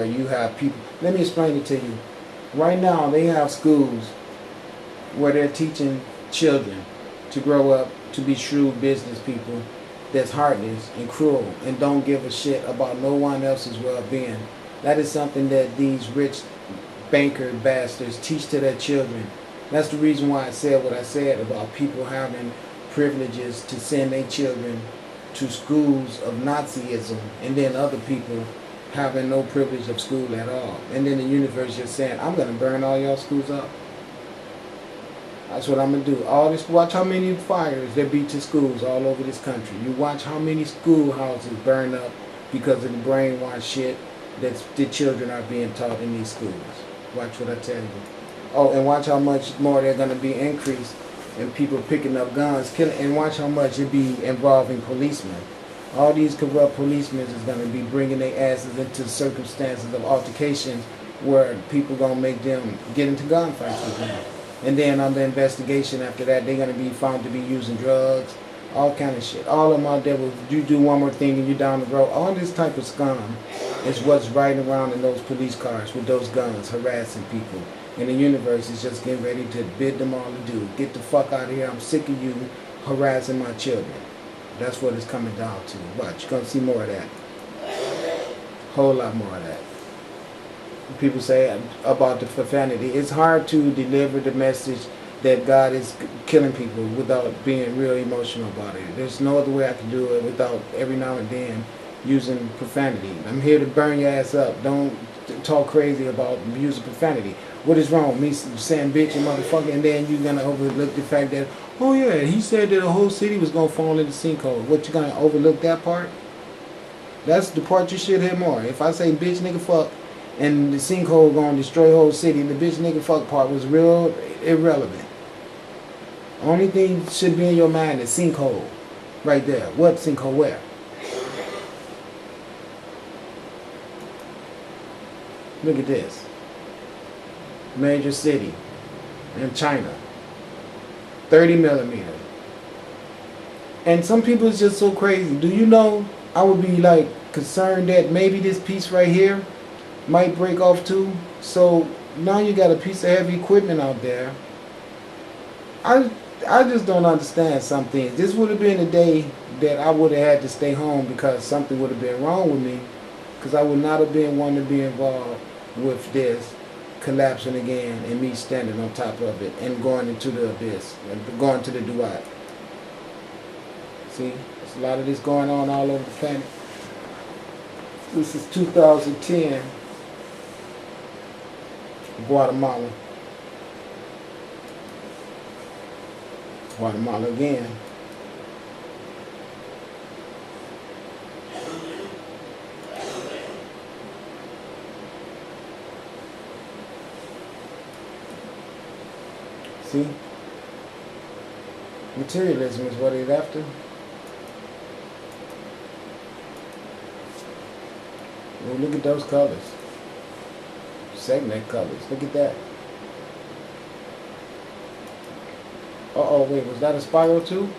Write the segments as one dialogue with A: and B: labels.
A: where you have people. Let me explain it to you. Right now, they have schools where they're teaching children to grow up to be shrewd business people that's heartless and cruel and don't give a shit about no one else's well-being. That is something that these rich banker bastards teach to their children. That's the reason why I said what I said about people having privileges to send their children to schools of Nazism, and then other people having no privilege of school at all. And then the universe just saying, I'm going to burn all y'all schools up. That's what I'm going to do. All this, watch how many fires there be to schools all over this country. You watch how many schoolhouses burn up because of the brainwash shit that the children are being taught in these schools. Watch what I tell you. Oh, and watch how much more they're going to be increased in people picking up guns, killing, and watch how much it be involving policemen. All these corrupt policemen is going to be bringing their asses into circumstances of altercations where people going to make them get into gunfights with them. And then under investigation after that, they're going to be found to be using drugs, all kind of shit. All of them out there will you do one more thing and you down the road. All this type of scum is what's riding around in those police cars with those guns, harassing people. And the universe is just getting ready to bid them all to do. Get the fuck out of here. I'm sick of you harassing my children. That's what it's coming down to. Watch, you're going to see more of that. Whole lot more of that. People say about the profanity. It's hard to deliver the message that God is killing people without being real emotional about it. There's no other way I can do it without every now and then using profanity. I'm here to burn your ass up. Don't talk crazy about using profanity. What is wrong? Me saying bitch and motherfucker, and then you're going to overlook the fact that, oh yeah, he said that the whole city was going to fall into sinkhole. What, you going to overlook that part? That's the part you should hear more. If I say bitch, nigga, fuck, and the sinkhole going to destroy the whole city, and the bitch, nigga, fuck part was real irrelevant. Only thing should be in your mind is sinkhole. Right there. What sinkhole? Where? Look at this. Major city in China. 30 millimeter. And some people is just so crazy. Do you know, I would be like concerned that maybe this piece right here might break off too. So now you got a piece of heavy equipment out there. I just don't understand some things. This would have been a day that I would have had to stay home because something would have been wrong with me, because I would not have been one to be involved with this collapsing again and me standing on top of it and going into the abyss and going to the duat. See, there's a lot of this going on all over the planet. This is 2010, Guatemala. Guatemala again. See? Materialism is what it's after. Well, look at those colors. Segment colors. Look at that. Uh-oh, wait, was that a spiral too?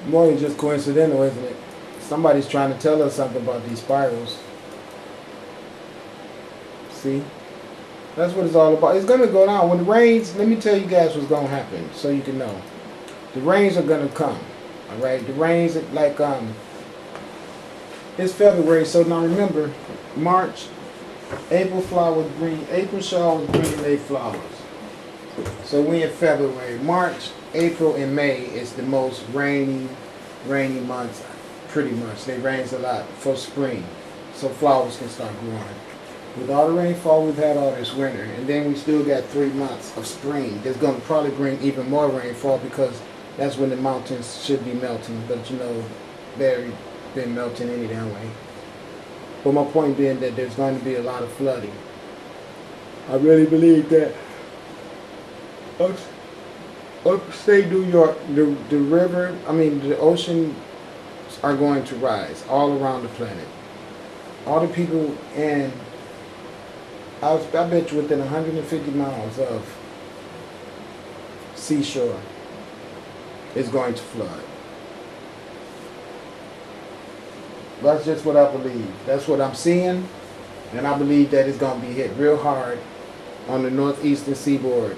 A: More than just coincidental, isn't it? Somebody's trying to tell us something about these spirals. See? That's what it's all about. It's going to go down. When the rains, let me tell you guys what's going to happen so you can know. The rains are going to come. Alright? The rains, like, it's February, so now remember, March, April flowers green. April showers bring their flowers. So we in February. March, April, and May is the most rainy months, pretty much. They rains a lot for spring, so flowers can start growing. With all the rainfall we've had all this winter, and then we still got 3 months of spring. That's going to probably bring even more rainfall because that's when the mountains should be melting. But you know, they've been melting any damn way. But my point being that there's going to be a lot of flooding. I really believe that upstate New York, the river, the ocean are going to rise all around the planet. All the people in, I bet you within 150 miles of seashore is going to flood. That's just what I believe. That's what I'm seeing, and I believe that it's going to be hit real hard on the northeastern seaboard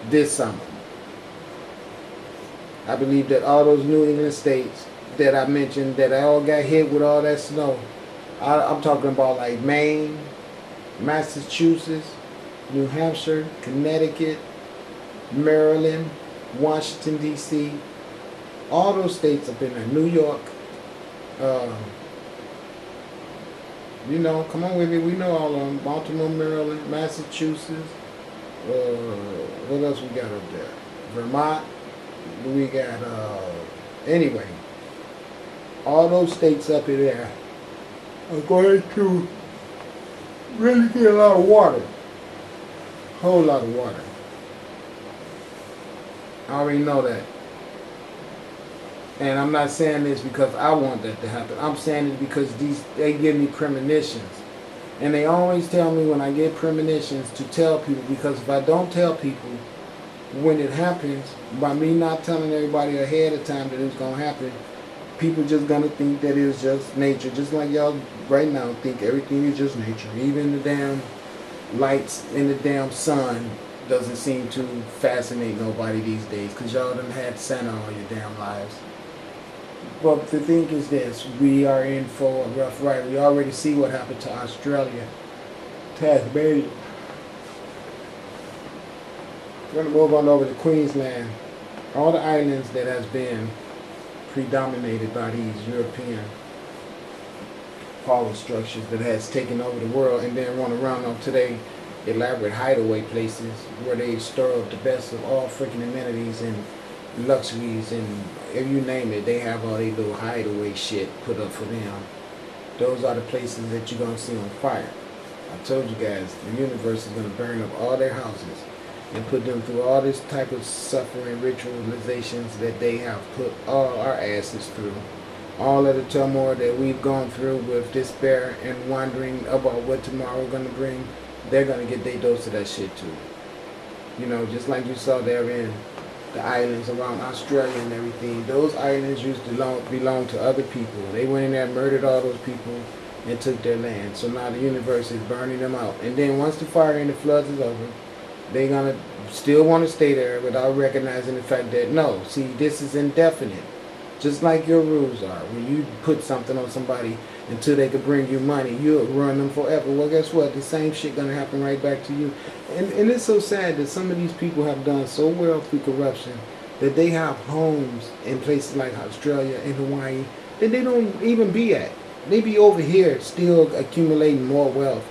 A: this summer. I believe that all those New England states that I mentioned that all got hit with all that snow, I'm talking about like Maine, Massachusetts, New Hampshire, Connecticut, Maryland, Washington, D.C., all those states up in there, New York, you know, come on with me, we know all of them, Baltimore, Maryland, Massachusetts, what else we got up there? Vermont, we got, anyway, all those states up in there are going to really get a lot of water, whole lot of water. I already know that. And I'm not saying this because I want that to happen. I'm saying it because they give me premonitions. And they always tell me when I get premonitions to tell people, because if I don't tell people when it happens, by me not telling everybody ahead of time that it's going to happen, people just going to think that it's just nature. Just like y'all right now think everything is just nature. Even the damn lights in the damn sun doesn't seem to fascinate nobody these days because y'all done had Santa all your damn lives. But the thing is this, we are in for a rough ride. We already see what happened to Australia, Tasmania. We're going to move on over to Queensland. All the islands that has been predominated by these European power structures that has taken over the world and then run around on today elaborate hideaway places where they store up the best of all freaking amenities and luxuries, and if you name it, they have all their little hideaway shit put up for them. Those are the places that you're going to see on fire. I told you guys, the universe is going to burn up all their houses and put them through all this type of suffering ritualizations that they have put all our asses through. All of the turmoil that we've gone through with despair and wondering about what tomorrow is going to bring, they're going to get their dose of that shit too. You know, just like you saw there in the islands around Australia and everything. Those islands used to belong to other people. They went in there, murdered all those people, and took their land. So now the universe is burning them out. And then once the fire and the floods is over, they're going to still want to stay there without recognizing the fact that, no, see, this is indefinite. Just like your rules are. When you put something on somebody until they could bring you money, you'll run them forever. Well, guess what? The same shit gonna happen right back to you. And it's so sad that some of these people have done so well through corruption that they have homes in places like Australia and Hawaii that they don't even be at. They be over here still accumulating more wealth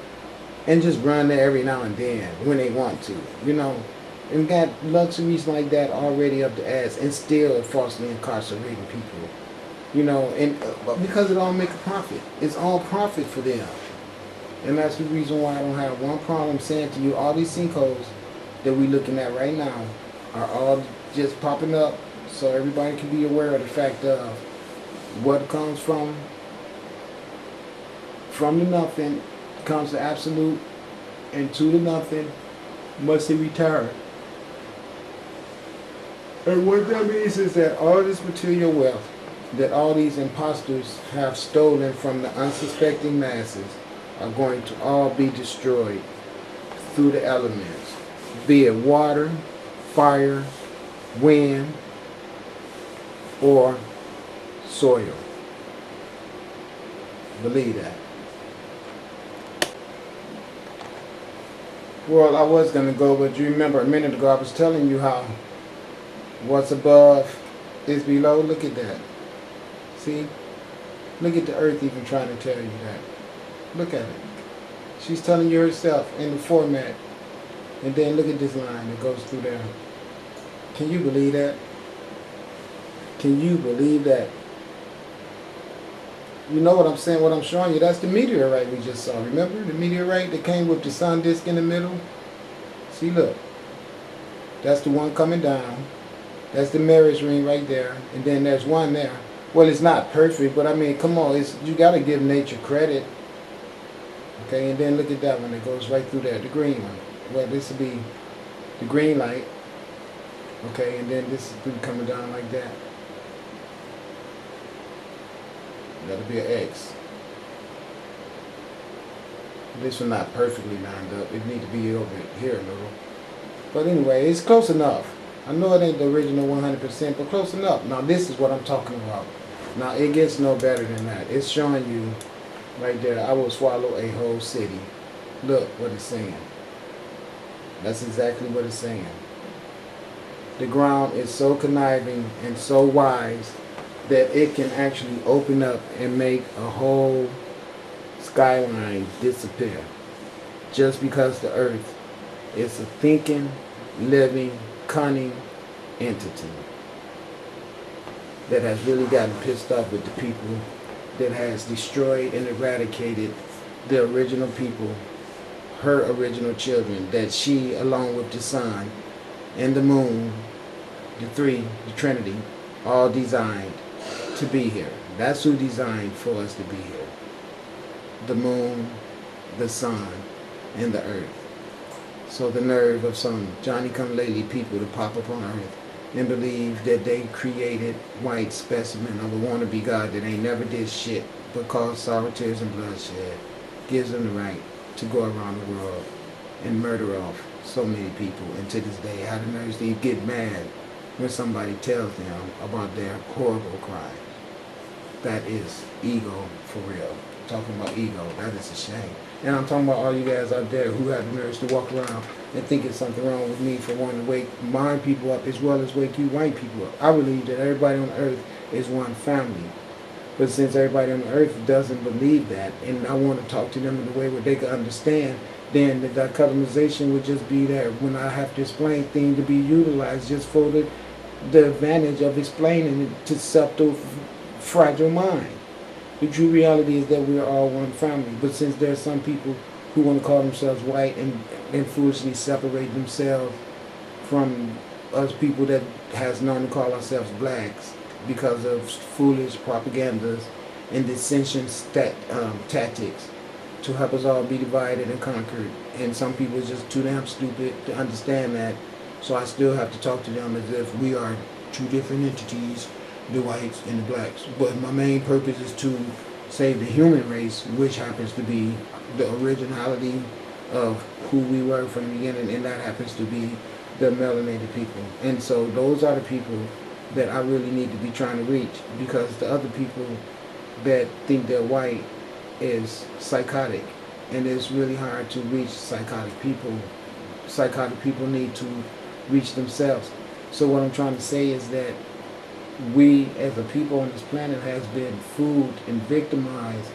A: and just run there every now and then when they want to, you know. And got luxuries like that already up the ass and still falsely incarcerating people. You know, and because it all make a profit. It's all profit for them. And that's the reason why I don't have one problem saying to you, all these sinkholes that we're looking at right now are all just popping up so everybody can be aware of the fact of what comes from the nothing comes to absolute, and to the nothing must be returned. And what that means is that all this material wealth that all these imposters have stolen from the unsuspecting masses are going to all be destroyed through the elements, be it water, fire, wind, or soil. Believe that. Well, I was going to go, but you remember a minute ago I was telling you how what's above is below. Look at that. See? Look at the earth even trying to tell you that. Look at it. She's telling you herself in the format. And then look at this line that goes through there. Can you believe that? Can you believe that? You know what I'm saying, what I'm showing you? That's the meteorite we just saw. Remember the meteorite that came with the sun disk in the middle? See, look. That's the one coming down. That's the marriage ring right there. And then there's one there. Well, it's not perfect, but I mean, come on. You got to give nature credit. Okay, and then look at that one that goes right through there, the green one. Well, this will be the green light. Okay, and then this is coming down like that. That'll be an X. This one not perfectly lined up. It need to be over here a little. But anyway, it's close enough. I know it ain't the original 100%, but close enough. Now this is what I'm talking about. Now it gets no better than that. It's showing you right there, I will swallow a whole city. Look what it's saying. That's exactly what it's saying. The ground is so conniving and so wise that it can actually open up and make a whole skyline disappear. Just because the earth is a thinking, living, cunning entity that has really gotten pissed off with the people, that has destroyed and eradicated the original people, her original children, that she, along with the sun and the moon, the three, the Trinity, all designed to be here. That's who designed for us to be here. The moon, the sun, and the earth. So the nerve of some Johnny-come-lately people to pop up on earth and believe that they created white specimen of a wannabe God that ain't never did shit but caused sorrow, tears, and bloodshed, gives them the right to go around the world and murder off so many people. And to this day, how the nerves they get mad when somebody tells them about their horrible crimes. That is ego for real. Talking about ego, that is a shame. And I'm talking about all you guys out there who have the nerves to walk around and think it's something wrong with me for wanting to wake my people up as well as wake you white people up. I believe that everybody on earth is one family. But since everybody on earth doesn't believe that, and I want to talk to them in a way where they can understand, then the dichotomization would just be there when I have to explain things to be utilized just for the advantage of explaining it to subtle, fragile mind. The true reality is that we are all one family. But since there are some people who want to call themselves white and foolishly separate themselves from us people that has known to call ourselves blacks because of foolish propagandas and dissension tactics to help us all be divided and conquered. And some people are just too damn stupid to understand that. So I still have to talk to them as if we are two different entities, the whites and the blacks. But my main purpose is to save the human race, which happens to be the originality of who we were from the beginning, and that happens to be the melanated people. And so those are the people that I really need to be trying to reach, because the other people that think they're white is psychotic, and it's really hard to reach psychotic people. Psychotic people need to reach themselves. So what I'm trying to say is that we as a people on this planet has been fooled and victimized,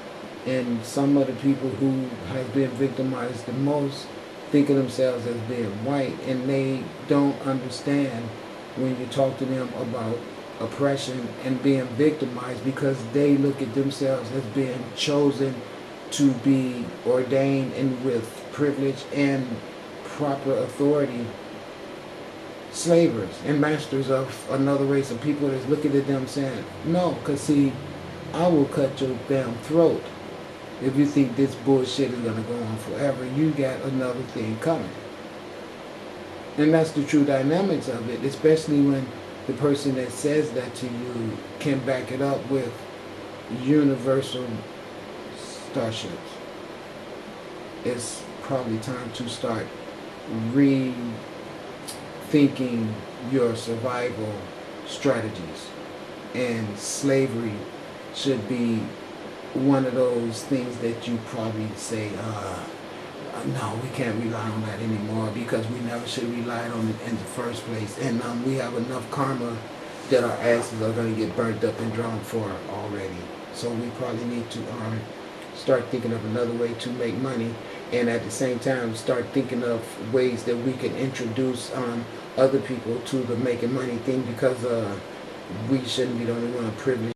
A: and some of the people who have been victimized the most think of themselves as being white, and they don't understand when you talk to them about oppression and being victimized, because they look at themselves as being chosen to be ordained and with privilege and proper authority slavers and masters of another race of people that's looking at them saying, no, because see, I will cut your damn throat if you think this bullshit is going to go on forever. You got another thing coming. And that's the true dynamics of it, especially when the person that says that to you can back it up with universal starships. It's probably time to start rethinking your survival strategies. And slavery should be one of those things that you probably say, no, we can't rely on that anymore, because we never should have relied on it in the first place. And we have enough karma that our asses are going to get burnt up and drawn for already. So we probably need to start thinking of another way to make money, and at the same time start thinking of ways that we can introduce other people to the making money thing, because we shouldn't be the only one privileged.